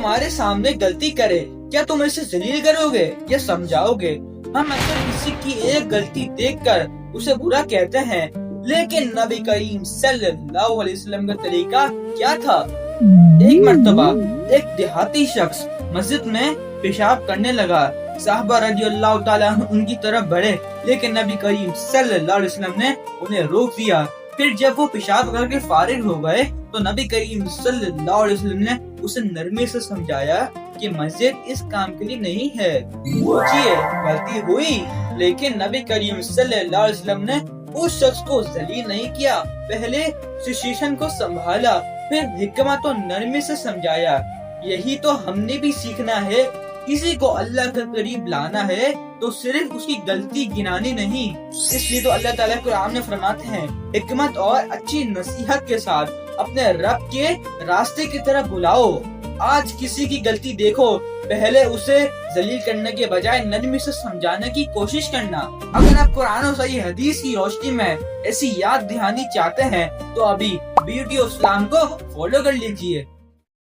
तुम्हारे सामने गलती करे, क्या तुम इसे जलील करोगे या समझाओगे? हम अक्सर किसी की एक गलती देखकर उसे बुरा कहते हैं, लेकिन नबी करीम सल्लल्लाहु अलैहि वसल्लम का तरीका क्या था? एक मर्तबा एक देहाती शख्स मस्जिद में पेशाब करने लगा। साहबा रज़ियल्लाहु ताला अन्हु उनकी तरफ बढ़े, लेकिन नबी करीम सल्लल्लाहु अलैहि वसल्लम ने उन्हें रोक दिया। फिर जब वो पेशाब करके फारिग हो गए तो नबी करीम सल्लल्लाहु अलैहि वसल्लम ने उसे नरमी से समझाया कि मस्जिद इस काम के लिए नहीं है। सोचिए, गलती हुई, लेकिन नबी करीम सल्लल्लाहु अलैहि वसल्लम ने उस शख्स को जलील नहीं किया। पहले सिचुएशन को संभाला, फिर हिकमत और नरमी से समझाया। यही तो हमने भी सीखना है। किसी को अल्लाह के करीब लाना है तो सिर्फ उसकी गलती गिनानी नहीं। इसलिए तो अल्लाह ताला कुरान में फरमाते हैं, हिकमत और अच्छी नसीहत के साथ अपने रब के रास्ते की तरफ बुलाओ। आज किसी की गलती देखो, पहले उसे जलील करने के बजाय नरमी से समझाने की कोशिश करना। अगर आप कुरान और सही हदीस की रोशनी में ऐसी याद दहानी चाहते हैं तो अभी ब्यूटी ऑफ इस्लाम को फॉलो कर लीजिए।